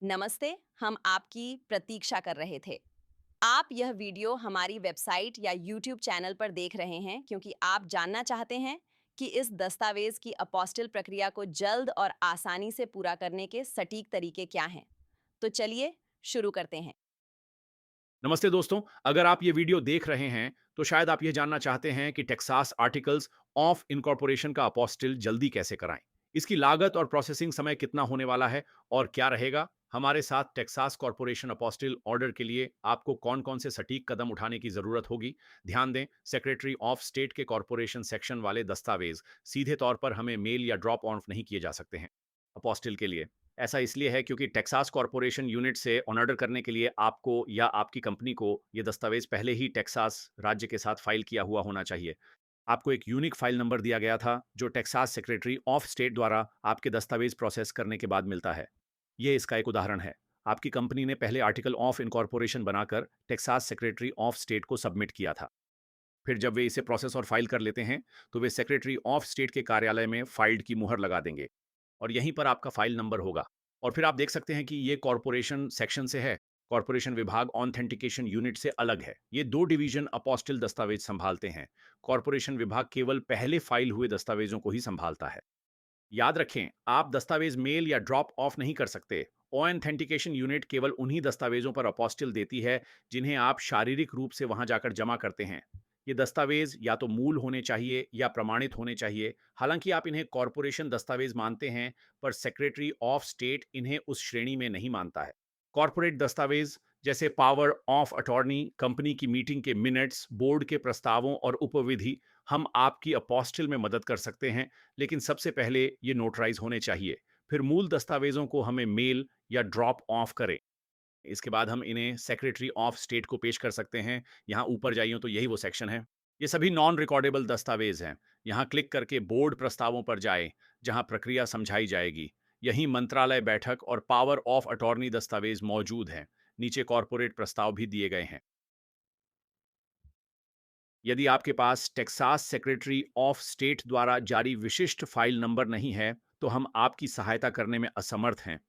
नमस्ते, हम आपकी प्रतीक्षा कर रहे थे। आप यह वीडियो हमारी वेबसाइट या यूट्यूब चैनल पर देख रहे हैं क्योंकि आप जानना चाहते हैं कि इस दस्तावेज की अपोस्टिल प्रक्रिया को जल्द और आसानी से पूरा करने के सटीक तरीके क्या हैं। तो चलिए शुरू करते हैं। नमस्ते दोस्तों, अगर आप ये वीडियो देख रहे हैं, तो शायद आप ये जानना चाहते हैं कि टेक्सास आर्टिकल्स ऑफ इनकॉर्पोरेशन का अपोस्टिल जल्दी कैसे कराएं। इसकी लागत और प्रोसेसिंग समय कितना होने वाला है और क्या रहेगा। हमारे साथ टेक्सास कॉर्पोरेशन अपोस्टिल ऑर्डर के लिए आपको कौन-कौन से सटीक कदम उठाने की जरूरत होगी। ध्यान दें, सेक्रेटरी ऑफ स्टेट के कॉर्पोरेशन सेक्शन वाले दस्तावेज सीधे तौर पर हमें मेल या ड्रॉप ऑफ नहीं किए जा सकते हैं। अपोस्टिल के लिए ऐसा इसलिए है क्योंकि टेक्सास कॉर्पोरेशन यूनिट से ऑर्डर करने के लिए आपको या आपकी कंपनी को ये दस्तावेज पहले ही टेक्सास राज्य के साथ फाइल किया हुआ होना चाहिए। आपको एक यूनिक फाइल नंबर दिया गया था जो टेक्सास सेक्रेटरी ऑफ स्टेट द्वारा आपके दस्तावेज प्रोसेस करने के बाद मिलता है। ये इसका एक उदाहरण है। आपकी कंपनी ने पहले आर्टिकल ऑफ इनकॉर्पोरेशन बनाकर टेक्सास सेक्रेटरी ऑफ स्टेट को सबमिट किया था। फिर जब वे इसे प्रोसेस और फाइल कर लेते हैं, तो वे सेक्रेटरी ऑफ स्टेट के कार्यालय में फाइल्ड की मुहर लगा देंगे और यहीं पर आपका फाइल नंबर होगा। और फिर आप देख सकते हैं कि ये कॉर्पोरेशन सेक्शन से है। कॉर्पोरेशन विभाग ऑथेंटिकेशन यूनिट से अलग है। ये दो डिवीजन अपोस्टिल दस्तावेज संभालते हैं। कॉर्पोरेशन विभाग केवल पहले फाइल हुए दस्तावेजों को ही संभालता है। याद रखें, आप दस्तावेज मेल या ड्रॉप ऑफ नहीं कर सकते। ऑथेंटिकेशन यूनिट केवल उन्हीं दस्तावेजों पर अपोस्टिल देती है जिन्हें आप शारीरिक रूप से वहां जाकर जमा करते हैं। ये दस्तावेज या तो मूल होने चाहिए या प्रमाणित होने चाहिए। हालांकि आप इन्हें कॉरपोरेशन दस्तावेज मानते हैं, पर सेक्रेटरी ऑफ स्टेट इन्हें उस श्रेणी में नहीं मानता है। कॉरपोरेट दस्तावेज जैसे पावर ऑफ अटॉर्नी, कंपनी की मीटिंग के मिनट्स, बोर्ड के प्रस्तावों और उपविधि हम आपकी अपोस्टिल में मदद कर सकते हैं, लेकिन सबसे पहले ये नोटराइज होने चाहिए। फिर मूल दस्तावेजों को हमें मेल या ड्रॉप ऑफ करें। इसके बाद हम इन्हें सेक्रेटरी ऑफ स्टेट को पेश कर सकते हैं। यहाँ ऊपर जाइए तो यही वो सेक्शन है। ये सभी नॉन रिकॉर्डेबल दस्तावेज हैं। यहाँ क्लिक करके बोर्ड प्रस्तावों पर जाएं, जहाँ प्रक्रिया समझाई जाएगी। यहीं मंत्रालय बैठक और पावर ऑफ अटॉर्नी दस्तावेज मौजूद हैं। नीचे कॉर्पोरेट प्रस्ताव भी दिए गए हैं। यदि आपके पास टेक्सास सेक्रेटरी ऑफ स्टेट द्वारा जारी विशिष्ट फाइल नंबर नहीं है, तो हम आपकी सहायता करने में असमर्थ हैं।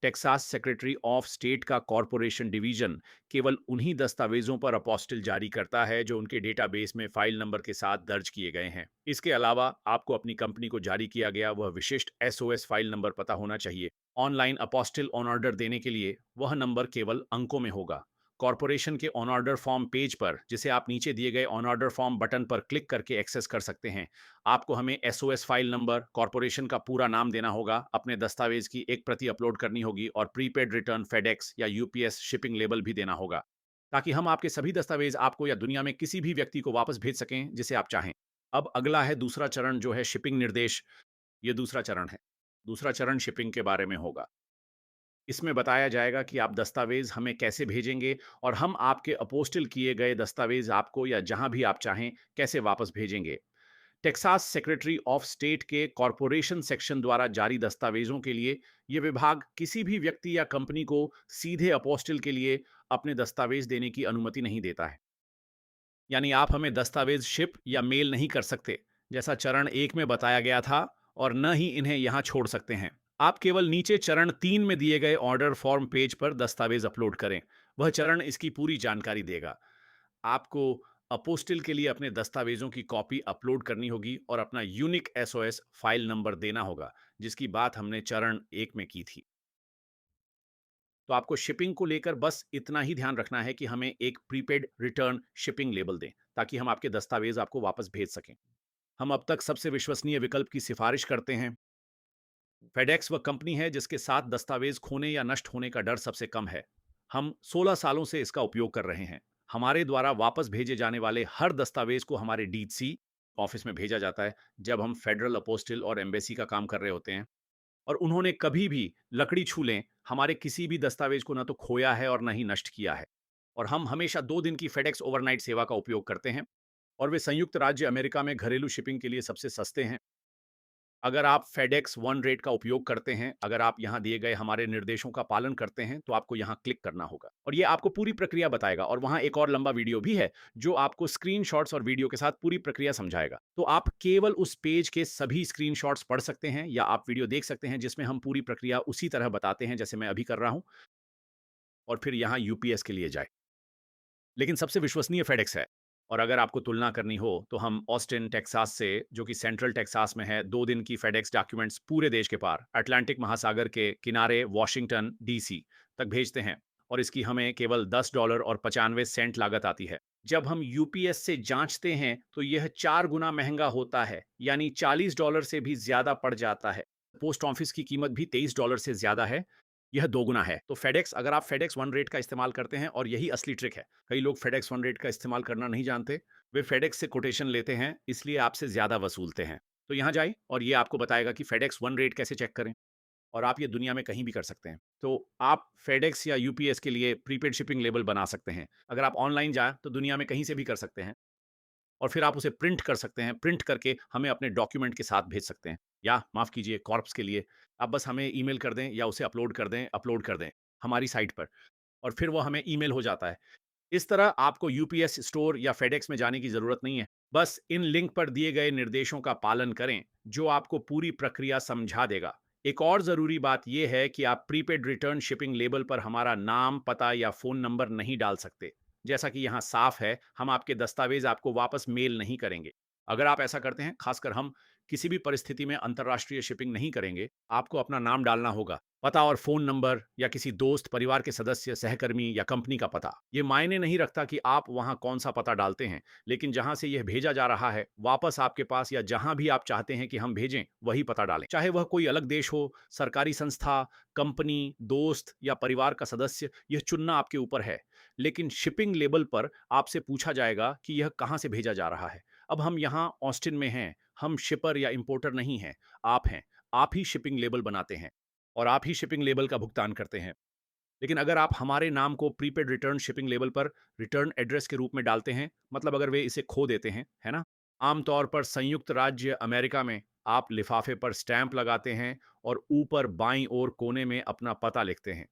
टेक्सास सेक्रेटरी ऑफ स्टेट का कॉरपोरेशन डिवीजन केवल उन्हीं दस्तावेजों पर अपोस्टिल जारी करता है जो उनके डेटाबेस में फाइल नंबर के साथ दर्ज किए गए हैं। इसके अलावा आपको अपनी कंपनी को जारी किया गया वह विशिष्ट एसओएस फाइल नंबर पता होना चाहिए। ऑनलाइन अपोस्टिल ऑन ऑर्डर देने के लिए वह नंबर केवल अंकों में होगा। कॉर्पोरेशन के ऑन ऑर्डर फॉर्म पेज पर, जिसे आप नीचे दिए गए ऑन ऑर्डर फॉर्म बटन पर क्लिक करके एक्सेस कर सकते हैं, आपको हमें एसओएस फाइल नंबर, कॉर्पोरेशन का पूरा नाम देना होगा, अपने दस्तावेज की एक प्रति अपलोड करनी होगी और प्रीपेड रिटर्न फेडेक्स या यूपीएस शिपिंग लेबल भी देना होगा, ताकि हम आपके सभी दस्तावेज आपको या दुनिया में किसी भी व्यक्ति को वापस भेज सकें जिसे आप चाहें। अब अगला है दूसरा चरण, जो है शिपिंग निर्देश। ये दूसरा चरण है। दूसरा चरण शिपिंग के बारे में होगा। इसमें बताया जाएगा कि आप दस्तावेज हमें कैसे भेजेंगे और हम आपके अपोस्टिल किए गए दस्तावेज आपको या जहां भी आप चाहें कैसे वापस भेजेंगे। टेक्सास सेक्रेटरी ऑफ स्टेट के कॉरपोरेशन सेक्शन द्वारा जारी दस्तावेजों के लिए यह विभाग किसी भी व्यक्ति या कंपनी को सीधे अपोस्टिल के लिए अपने दस्तावेज देने की अनुमति नहीं देता है। यानी आप हमें दस्तावेज शिप या मेल नहीं कर सकते, जैसा चरण 1 में बताया गया था, और न ही इन्हें यहां छोड़ सकते हैं। आप केवल नीचे चरण 3 में दिए गए ऑर्डर फॉर्म पेज पर दस्तावेज अपलोड करें। वह चरण इसकी पूरी जानकारी देगा। आपको अपोस्टिल के लिए अपने दस्तावेजों की कॉपी अपलोड करनी होगी और अपना यूनिक एसओएस फाइल नंबर देना होगा, जिसकी बात हमने चरण 1 में की थी। तो आपको शिपिंग को लेकर बस इतना ही ध्यान रखना है कि हमें एक प्रीपेड रिटर्न शिपिंग लेबल दें, ताकि हम आपके दस्तावेज आपको वापस भेज सकें। हम अब तक सबसे विश्वसनीय विकल्प की सिफारिश करते हैं। फेडेक्स वह कंपनी है जिसके साथ दस्तावेज खोने या नष्ट होने का डर सबसे कम है। हम 16 सालों से इसका उपयोग कर रहे हैं। हमारे द्वारा वापस भेजे जाने वाले हर दस्तावेज को हमारे डीसी ऑफिस में भेजा जाता है जब हम फेडरल अपोस्टिल और एम्बेसी का काम कर रहे होते हैं। और उन्होंने कभी भी लकड़ी छू लें हमारे किसी भी दस्तावेज को ना तो खोया है और ना ही नष्ट किया है। और हम हमेशा 2 दिन की फेडेक्स ओवरनाइट सेवा का उपयोग करते हैं, और वे संयुक्त राज्य अमेरिका में घरेलू शिपिंग के लिए सबसे सस्ते हैं। अगर आप फेडेक्स वन रेट का उपयोग करते हैं, अगर आप यहाँ दिए गए हमारे निर्देशों का पालन करते हैं, तो आपको यहाँ क्लिक करना होगा और ये आपको पूरी प्रक्रिया बताएगा और वहाँ एक और लंबा वीडियो भी है, जो आपको स्क्रीनशॉट्स और वीडियो के साथ पूरी प्रक्रिया समझाएगा। तो आप केवल उस पेज के सभी स्क्रीनशॉट्स पढ़ सकते हैं या आप वीडियो देख सकते हैं, जिसमें हम पूरी प्रक्रिया उसी तरह बताते हैं, जैसे मैं अभी कर रहा हूँ और फिर यहाँ यूपीएस के लिए जाएँ। लेकिन सबसे विश्वसनीय फेडेक्स है। और अगर आपको तुलना करनी हो तो हम ऑस्टिन टेक्सास से, जो कि सेंट्रल टेक्सास में है, 2 दिन की फेडेक्स डॉक्यूमेंट्स पूरे देश के पार अटलांटिक महासागर के किनारे वाशिंगटन डीसी तक भेजते हैं और इसकी हमें केवल $10 और 95 सेंट लागत आती है। जब हम यूपीएस से जांचते हैं तो यह 4 गुना महंगा होता है, यानी $40 से भी ज्यादा पड़ जाता है। पोस्ट ऑफिस की कीमत भी $23 से ज्यादा है। यह 2 गुना है। तो फेडेक्स, अगर आप फेडेक्स वन रेट का इस्तेमाल करते हैं, और यही असली ट्रिक है, कई लोग फेडेक्स वन रेट का इस्तेमाल करना नहीं जानते। वे फेडेक्स से कोटेशन लेते हैं, इसलिए आपसे ज़्यादा वसूलते हैं। तो यहाँ जाइए और ये आपको बताएगा कि फेडेक्स वन रेट कैसे चेक करें, और आप ये दुनिया में कहीं भी कर सकते हैं। तो आप फेडेक्स या यूपीएस के लिए प्रीपेड शिपिंग लेबल बना सकते हैं। अगर आप ऑनलाइन जाएँ तो दुनिया में कहीं से भी कर सकते हैं और फिर आप उसे प्रिंट कर सकते हैं। प्रिंट करके हमें अपने डॉक्यूमेंट के साथ भेज सकते हैं, या माफ़ कीजिए, कॉर्प्स के लिए आप बस हमें ईमेल कर दें या उसे अपलोड कर दें हमारी साइट पर, और फिर वो हमें ईमेल हो जाता है। इस तरह आपको यूपीएस स्टोर या फेडेक्स में जाने की ज़रूरत नहीं है। बस इन लिंक पर दिए गए निर्देशों का पालन करें, जो आपको पूरी प्रक्रिया समझा देगा। एक और ज़रूरी बात यह है कि आप प्रीपेड रिटर्न शिपिंग लेबल पर हमारा नाम, पता या फ़ोन नंबर नहीं डाल सकते। जैसा कि यहाँ साफ है, हम आपके दस्तावेज़ आपको वापस मेल नहीं करेंगे। अगर आप ऐसा करते हैं, खासकर हम किसी भी परिस्थिति में अंतर्राष्ट्रीय शिपिंग नहीं करेंगे। आपको अपना नाम डालना होगा, पता और फ़ोन नंबर, या किसी दोस्त, परिवार के सदस्य, सहकर्मी या कंपनी का पता। ये मायने नहीं रखता कि आप वहाँ कौन-सा पता डालते हैं, लेकिन जहाँ से यह भेजा जा रहा है, वापस आपके पास या जहाँ भी आप चाहते हैं कि हम भेजें, वही पता डालें। चाहे वह कोई अलग देश हो, सरकारी संस्था, कंपनी, दोस्त या परिवार का सदस्य, यह चुनना आपके ऊपर है। लेकिन शिपिंग लेबल पर आपसे पूछा जाएगा कि यह कहाँ से भेजा जा रहा है। अब हम यहाँ ऑस्टिन में हैं, हम शिपर या इंपोर्टर नहीं हैं, आप हैं। आप ही शिपिंग लेबल बनाते हैं और आप ही शिपिंग लेबल का भुगतान करते हैं। लेकिन अगर आप हमारे नाम को प्रीपेड रिटर्न शिपिंग लेबल पर रिटर्न एड्रेस के रूप में डालते हैं, मतलब अगर वे इसे खो देते हैं, है ना? आमतौर पर संयुक्त राज्य अमेरिका में आप लिफाफे पर स्टैंप लगाते हैं और ऊपर बाईं ओर कोने में अपना पता लिखते हैं।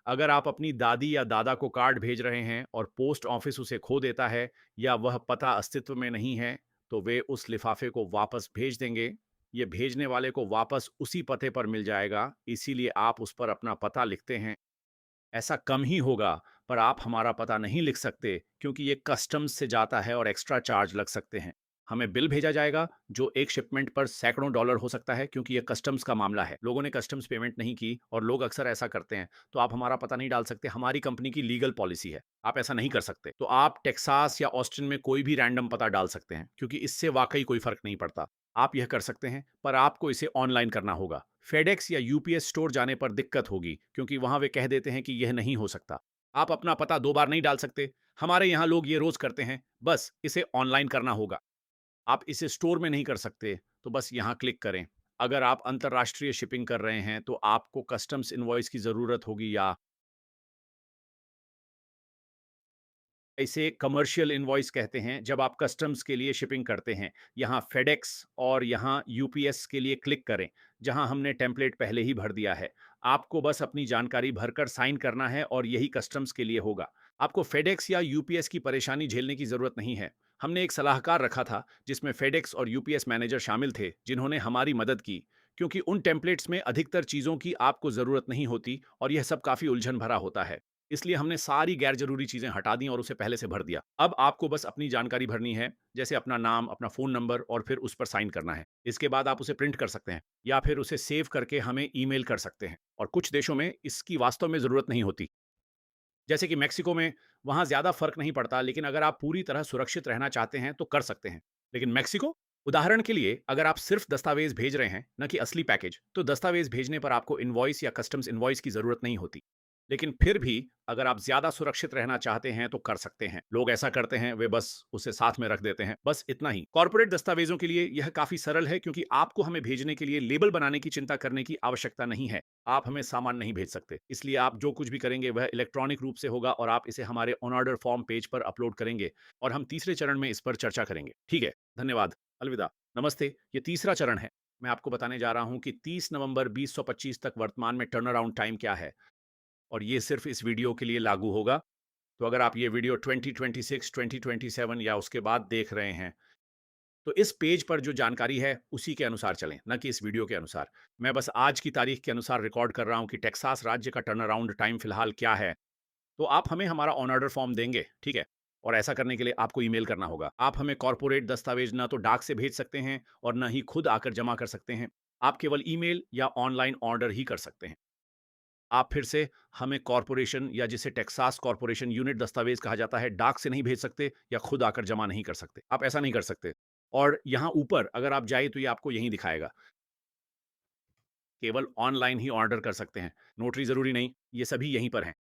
अगर आप अपनी दादी या दादा को कार्ड भेज रहे हैं और पोस्ट ऑफिस उसे खो देता है या वह पता अस्तित्व में नहीं है, तो वे उस लिफाफे को वापस भेज देंगे। ये भेजने वाले को वापस उसी पते पर मिल जाएगा, इसीलिए आप उस पर अपना पता लिखते हैं। ऐसा कम ही होगा, पर आप हमारा पता नहीं लिख सकते, क्योंकि ये कस्टम्स से जाता है और एक्स्ट्रा चार्ज लग सकते हैं। हमें बिल भेजा जाएगा, जो एक शिपमेंट पर सैकड़ों डॉलर हो सकता है, क्योंकि ये कस्टम्स का मामला है। लोगों ने कस्टम्स पेमेंट नहीं की और लोग अक्सर ऐसा करते हैं। तो आप हमारा पता नहीं डाल सकते, हमारी कंपनी की लीगल पॉलिसी है, आप ऐसा नहीं कर सकते। तो आप टेक्सास या ऑस्टिन में कोई भी रैंडम पता डाल सकते हैं, क्योंकि इससे वाकई कोई फर्क नहीं पड़ता। आप यह कर सकते हैं, पर आपको इसे ऑनलाइन करना होगा। फेडेक्स या यूपीएस स्टोर जाने पर दिक्कत होगी, क्योंकि वहां वे कह देते हैं कि यह नहीं हो सकता। आप अपना पता 2 बार नहीं डाल सकते। हमारे यहाँ लोग ये रोज करते हैं। बस इसे ऑनलाइन करना होगा। आप इसे स्टोर में नहीं कर सकते, तो बस यहाँ क्लिक करें। अगर आप अंतर्राष्ट्रीय शिपिंग कर रहे हैं, तो आपको कस्टम्स इनवॉइस की ज़रूरत होगी, या इसे कमर्शियल इनवॉइस कहते हैं, जब आप कस्टम्स के लिए शिपिंग करते हैं। यहाँ फेडेक्स और यहाँ यूपीएस के लिए क्लिक करें, जहाँ हमने टेम्पलेट पहले ही भर दिया है। आपको बस अपनी जानकारी भरकर साइन करना है और यही कस्टम्स के लिए होगा। आपको फेडेक्स या यूपीएस की परेशानी झेलने की ज़रूरत नहीं है। हमने एक सलाहकार रखा था, जिसमें फेडेक्स और यूपीएस मैनेजर शामिल थे, जिन्होंने हमारी मदद की, क्योंकि उन टेम्पलेट्स में अधिकतर चीज़ों की आपको ज़रूरत नहीं होती और यह सब काफ़ी उलझन भरा होता है। इसलिए हमने सारी गैर ज़रूरी चीज़ें हटा दी और उसे पहले से भर दिया। अब आपको बस अपनी जानकारी भरनी है, जैसे अपना नाम, अपना फ़ोन नंबर, और फिर उस पर साइन करना है। इसके बाद आप उसे प्रिंट कर सकते हैं या फिर उसे सेव करके हमें ईमेल कर सकते हैं, और कुछ देशों में इसकी वास्तव में ज़रूरत नहीं होती। जैसे कि मेक्सिको में, वहाँ ज़्यादा फ़र्क नहीं पड़ता, लेकिन अगर आप पूरी तरह सुरक्षित रहना चाहते हैं, तो कर सकते हैं। लेकिन मेक्सिको? उदाहरण के लिए, अगर आप सिर्फ़ दस्तावेज़ भेज रहे हैं, न कि असली पैकेज, तो दस्तावेज़ भेजने पर आपको इनवॉइस या कस्टम्स इनवॉइस की ज़रूरत नहीं होती। लेकिन फिर भी अगर आप ज़्यादा सुरक्षित रहना चाहते हैं, तो कर सकते हैं। लोग ऐसा करते हैं, वे बस उसे साथ में रख देते हैं, बस इतना ही। कॉर्पोरेट दस्तावेज़ों के लिए यह काफ़ी सरल है, क्योंकि आपको हमें भेजने के लिए लेबल बनाने की चिंता करने की आवश्यकता नहीं है। आप हमें सामान नहीं भेज सकते, इसलिए आप जो कुछ भी करेंगे वह इलेक्ट्रॉनिक रूप से होगा, और आप इसे हमारे ऑन ऑर्डर फॉर्म पेज पर अपलोड करेंगे, और हम तीसरे चरण में इस पर चर्चा करेंगे। ठीक है, धन्यवाद, अलविदा, नमस्ते। ये तीसरा चरण है। मैं आपको बताने जा रहा हूँ कि 30 नवंबर 2025 तक वर्तमान में टर्न अराउंड टाइम क्या है, और ये सिर्फ इस वीडियो के लिए लागू होगा। तो अगर आप ये वीडियो 2026, 2027 या उसके बाद देख रहे हैं, तो इस पेज पर जो जानकारी है उसी के अनुसार चलें, न कि इस वीडियो के अनुसार। मैं बस आज की तारीख के अनुसार रिकॉर्ड कर रहा हूँ कि टेक्सास राज्य का टर्न अराउंड टाइम फिलहाल क्या है। तो आप हमें हमारा ऑन ऑर्डर फॉर्म देंगे, ठीक है? और ऐसा करने के लिए आपको ईमेल करना होगा। आप हमें कॉर्पोरेट दस्तावेज ना तो डाक से भेज सकते हैं और ना ही खुद आकर जमा कर सकते हैं। आप केवल ईमेल या ऑनलाइन ऑर्डर ही कर सकते हैं। आप फिर से हमें कॉर्पोरेशन या जिसे टेक्सास कॉर्पोरेशन यूनिट दस्तावेज कहा जाता है, डाक से नहीं भेज सकते या खुद आकर जमा नहीं कर सकते। आप ऐसा नहीं कर सकते। और यहाँ ऊपर अगर आप जाइए तो ये आपको यहीं दिखाएगा। केवल ऑनलाइन ही ऑर्डर कर सकते हैं। नोटरी ज़रूरी नहीं, ये सभी यहीं पर हैं।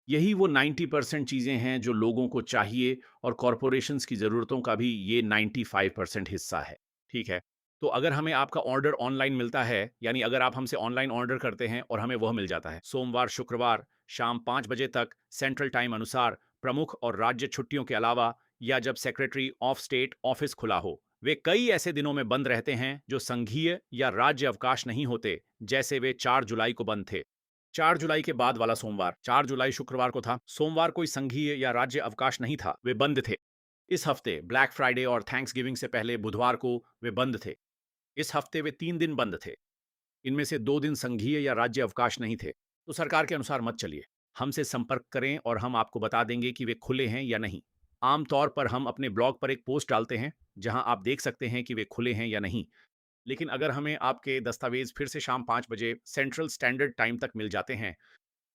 यही वो 90% चीज़ें हैं जो लोगों को चाहिए, और कॉर्पोरेशंस की ज़रूरतों का भी ये 95% हिस्सा है, ठीक है? तो अगर हमें आपका ऑर्डर ऑनलाइन मिलता है, यानी अगर आप हमसे ऑनलाइन ऑर्डर करते हैं और हमें वह मिल जाता है, सोमवार, शुक्रवार, शाम 5 बजे तक सेंट्रल टाइम अनुसार, प्रमुख और राज्य छुट्टियों के अलावा, या जब सेक्रेटरी ऑफ स्टेट ऑफिस खुला हो। वे कई ऐसे दिनों में बंद रहते हैं जो संघीय या राज्य अवकाश नहीं होते, जैसे वे 4 जुलाई को बंद थे। 4 जुलाई के बाद वाला सोमवार, 4 जुलाई शुक्रवार को था। सोमवार कोई संघीय या राज्य अवकाश नहीं था, वे बंद थे। इस हफ्ते ब्लैक फ्राइडे और थैंक्सगिविंग से पहले बुधवार को वे बंद थे। इस हफ्ते वे 3 दिन बंद थे। इनमें से 2 दिन संघीय या राज्य अवकाश नहीं थे। तो सरकार के अनुसार मत चलिए। हमसे संपर्क करें और हम आपको बता देंगे कि वे खुले हैं या नहीं। आम तौर पर हम अपने ब्लॉग पर एक पोस्ट डालते हैं, जहां आप देख सकते हैं कि वे खुले हैं या नहीं। लेकिन अगर हमें आपके दस्तावेज फिर से शाम 5 बजे सेंट्रल स्टैंडर्ड टाइम तक मिल जाते हैं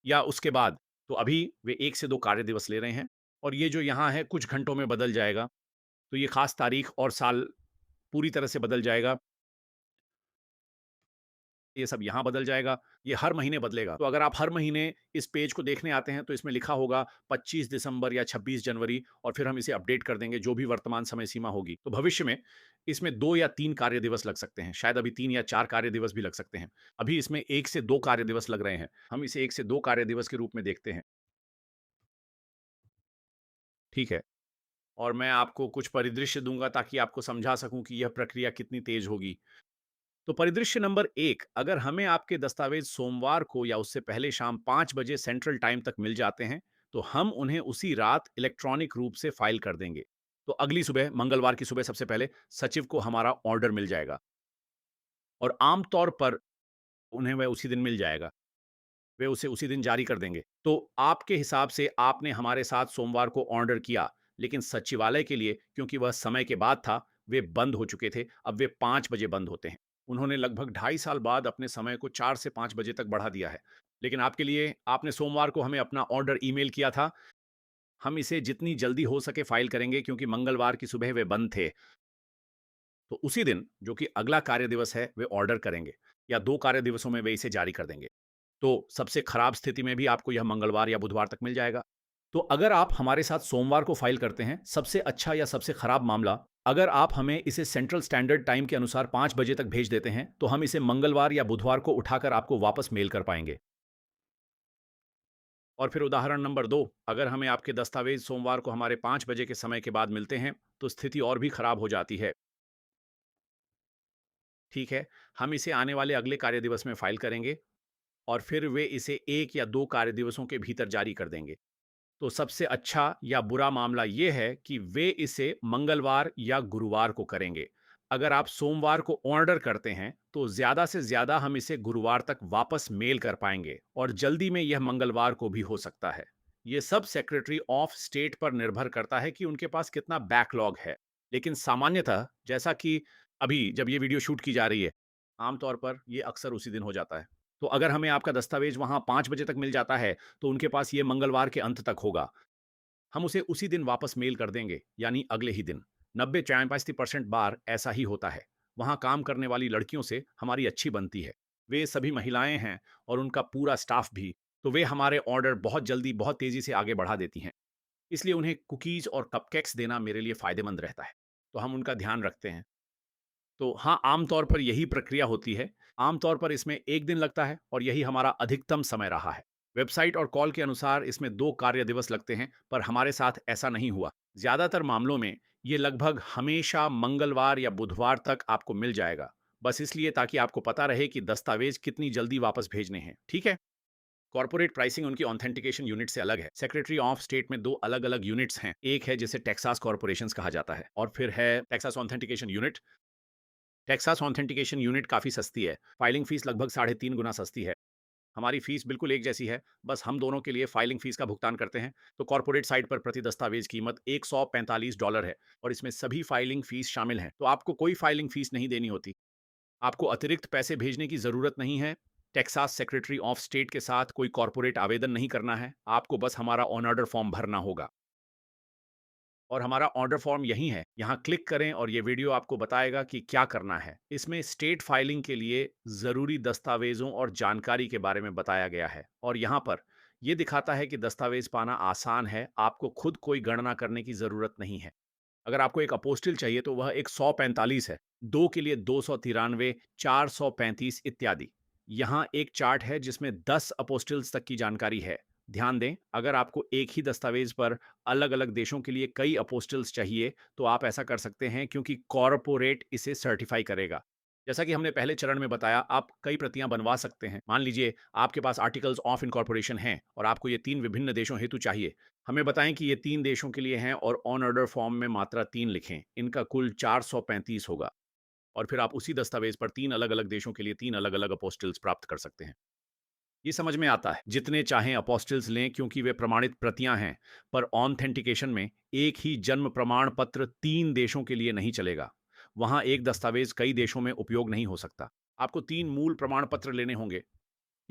या उसके बाद, तो अभी वे 1 से 2 कार्य दिवस ले रहे हैं, और ये जो यहाँ है कुछ घंटों में बदल जाएगा। तो ये खास तारीख और साल पूरी तरह से बदल जाएगा। ये सब यहाँ बदल जाएगा, ये हर महीने बदलेगा। तो अगर आप हर महीने इस पेज को देखने आते हैं, तो इसमें लिखा होगा 25 दिसंबर या 26 जनवरी, और फिर हम इसे अपडेट कर देंगे जो भी वर्तमान समय सीमा होगी। तो भविष्य में इसमें 2 या 3 कार्य दिवस लग सकते हैं, शायद अभी 3 या 4 कार्य दिवस भी लग सकते हैं। अभी इसमें 1 से 2 कार्य दिवस लग रहे हैं। हम इसे 1 से 2 कार्य दिवस के रूप में देखते हैं, ठीक है? और मैं आपको कुछ परिदृश्य दूँगा ताकि आपको समझा सकूँ कि यह प्रक्रिया कितनी तेज़ होगी। तो परिदृश्य नंबर 1, अगर हमें आपके दस्तावेज सोमवार को या उससे पहले शाम 5 बजे सेंट्रल टाइम तक मिल जाते हैं, तो हम उन्हें उसी रात इलेक्ट्रॉनिक रूप से फाइल कर देंगे। तो अगली सुबह, मंगलवार की सुबह सबसे पहले सचिव को हमारा ऑर्डर मिल जाएगा, और आम तौर पर उन्हें वह उसी दिन मिल जाएगा। वे उसे उसी दिन जारी कर देंगे। तो आपके हिसाब से आपने हमारे साथ सोमवार को ऑर्डर किया, लेकिन सचिवालय के लिए, क्योंकि वह समय के बाद था, वे बंद हो चुके थे। अब वे 5 बजे बंद होते हैं। उन्होंने लगभग 2.5 साल बाद अपने समय को 4 से 5 बजे तक बढ़ा दिया है। लेकिन आपके लिए, आपने सोमवार को हमें अपना ऑर्डर ईमेल किया था। हम इसे जितनी जल्दी हो सके फाइल करेंगे, क्योंकि मंगलवार की सुबह वे बंद थे। तो उसी दिन, जो कि अगला कार्य दिवस है, वे ऑर्डर करेंगे, या 2 कार्य दिवसों में वे इसे जारी कर देंगे। तो सबसे खराब स्थिति में भी आपको यह मंगलवार या बुधवार तक मिल जाएगा। तो अगर आप हमारे साथ सोमवार को फाइल करते हैं, सबसे अच्छा या सबसे खराब मामला, अगर आप हमें इसे सेंट्रल स्टैंडर्ड टाइम के अनुसार 5 बजे तक भेज देते हैं, तो हम इसे मंगलवार या बुधवार को उठाकर आपको वापस मेल कर पाएंगे। और फिर उदाहरण नंबर 2, अगर हमें आपके दस्तावेज सोमवार को हमारे 5 बजे के समय के बाद मिलते हैं, तो स्थिति और भी खराब हो जाती है। ठीक है, हम इसे आने वाले अगले कार्य दिवस में फाइल करेंगे, और फिर वे इसे 1 या 2 कार्य दिवसों के भीतर जारी कर देंगे। तो सबसे अच्छा या बुरा मामला ये है कि वे इसे मंगलवार या गुरुवार को करेंगे। अगर आप सोमवार को ऑर्डर करते हैं, तो ज़्यादा से ज़्यादा हम इसे गुरुवार तक वापस मेल कर पाएंगे, और जल्दी में यह मंगलवार को भी हो सकता है। ये सब सेक्रेटरी ऑफ स्टेट पर निर्भर करता है कि उनके पास कितना बैकलॉग है। लेकिन सामान्यतः, जैसा कि अभी जब ये वीडियो शूट की जा रही है, आमतौर पर ये अक्सर उसी दिन हो जाता है। तो अगर हमें आपका दस्तावेज वहाँ 5 बजे तक मिल जाता है, तो उनके पास ये मंगलवार के अंत तक होगा। हम उसे उसी दिन वापस मेल कर देंगे, यानी अगले ही दिन। 90-85% बार ऐसा ही होता है। वहाँ काम करने वाली लड़कियों से हमारी अच्छी बनती है। वे सभी महिलाएं हैं, और उनका पूरा स्टाफ भी। तो वे हमारे ऑर्डर बहुत जल्दी, बहुत तेज़ी से आगे बढ़ा देती हैं। इसलिए उन्हें कुकीज़ और कपकेक्स देना मेरे लिए फ़ायदेमंद रहता है। तो हम उनका ध्यान रखते हैं। तो हाँ, आम तौर पर यही प्रक्रिया होती है। आम तौर पर इसमें 1 दिन लगता है, और यही हमारा अधिकतम समय रहा है। वेबसाइट और कॉल के अनुसार इसमें 2 कार्य दिवस लगते हैं, पर हमारे साथ ऐसा नहीं हुआ। ज़्यादातर मामलों में ये लगभग हमेशा मंगलवार या बुधवार तक आपको मिल जाएगा, बस इसलिए ताकि आपको पता रहे कि दस्तावेज कितनी जल्दी वापस भेजने हैं, ठीक है? कॉर्पोरेट प्राइसिंग उनकी ऑथेंटिकेशन यूनिट से अलग है। सेक्रेटरी ऑफ स्टेट में 2 अलग-अलग यूनिट्स हैं। एक है जिसे टेक्सास कॉर्पोरेशंस कहा जाता है और फिर है Texas authentication unit. Texas authentication unit काफ़ी सस्ती है। फाइलिंग फीस लगभग 3.5 गुना सस्ती है। हमारी फीस बिल्कुल एक जैसी है, बस हम दोनों के लिए फाइलिंग फीस का भुगतान करते हैं। तो कॉर्पोरेट साइट पर प्रति दस्तावेज कीमत $145 है और इसमें सभी फाइलिंग फीस शामिल हैं। तो आपको कोई फाइलिंग फीस नहीं देनी होती। आपको अतिरिक्त पैसे भेजने की ज़रूरत नहीं है। टेक्सास सेक्रेटरी ऑफ स्टेट के साथ कोई कॉर्पोरेट आवेदन नहीं करना है। आपको बस हमारा ऑन ऑर्डर फॉर्म भरना होगा और हमारा ऑर्डर फॉर्म यहीं है। यहाँ क्लिक करें और ये वीडियो आपको बताएगा कि क्या करना है। इसमें स्टेट फाइलिंग के लिए ज़रूरी दस्तावेज़ों और जानकारी के बारे में बताया गया है और यहाँ पर ये दिखाता है कि दस्तावेज़ पाना आसान है। आपको खुद कोई गणना करने की ज़रूरत नहीं है। अगर आपको एक अपोस्टिल चाहिए तो वह एक 145 है, 2 के लिए 293, 435 इत्यादि। यहाँ एक चार्ट है जिसमें 10 अपोस्टिल्स तक की जानकारी है। ध्यान दें, अगर आपको एक ही दस्तावेज पर अलग-अलग देशों के लिए कई अपोस्टिल्स चाहिए, तो आप ऐसा कर सकते हैं क्योंकि कॉर्पोरेट इसे सर्टिफाई करेगा। जैसा कि हमने पहले चरण में बताया, आप कई प्रतियां बनवा सकते हैं। मान लीजिए आपके पास आर्टिकल्स ऑफ इनकॉर्पोरेशन हैं और आपको ये 3 विभिन्न देशों हेतु चाहिए। हमें बताएं कि ये 3 देशों के लिए हैं और ऑन ऑर्डर फॉर्म में मात्रा 3 लिखें। इनका कुल 435 होगा और फिर आप उसी दस्तावेज पर 3 अलग-अलग देशों के लिए 3 अलग-अलग अपोस्टिल्स प्राप्त कर सकते हैं। ये समझ में आता है। जितने चाहें अपोस्टिल्स लें क्योंकि वे प्रमाणित प्रतियां हैं, पर ऑथेंटिकेशन में एक ही जन्म प्रमाण पत्र 3 देशों के लिए नहीं चलेगा। वहां एक दस्तावेज कई देशों में उपयोग नहीं हो सकता। आपको 3 मूल प्रमाण पत्र लेने होंगे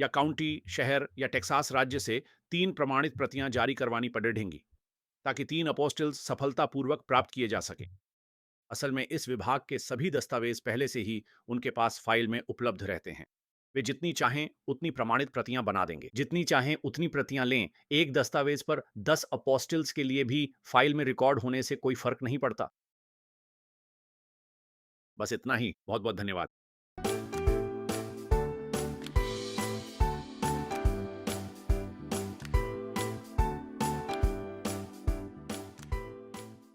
या काउंटी, शहर या टेक्सास राज्य से 3 प्रमाणित प्रतियां जारी करवानी पड़ेंगी ताकि 3 अपोस्टिल्स सफलतापूर्वक प्राप्त किए जा सकें। असल में इस विभाग के सभी दस्तावेज पहले से ही उनके पास फाइल में उपलब्ध रहते हैं। वे जितनी चाहें उतनी प्रमाणित प्रतियां बना देंगे, जितनी चाहें उतनी प्रतियां लें। एक दस्तावेज पर 10 अपोस्टिल्स के लिए भी फाइल में रिकॉर्ड होने से कोई फर्क नहीं पड़ता। बस इतना ही। बहुत बहुत धन्यवाद।